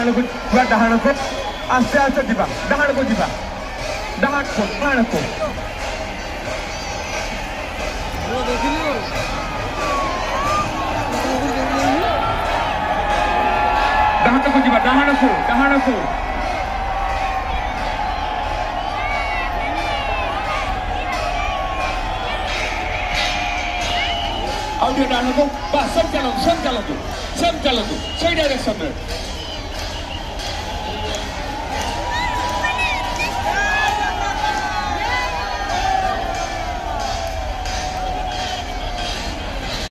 ଡାହାଣକୁ ଯିବା ଡାହାଣକୁ ଆସ୍ତେ ଆସ୍ତେ ଯିବା ଡାହାଣକୁ ଯିବା ଡାହାଣକୁ ଡାହାଣକୁ ଡାହାଣକୁ ଯିବା ଡାହାଣକୁ ଡାହାଣକୁ ଆଉ ଟିକେ ଡାହାଣକୁ ବା ସେମ୍ ଚାଲନ୍ତୁ ସେଇ ଡାଇରେକ୍ସନରେ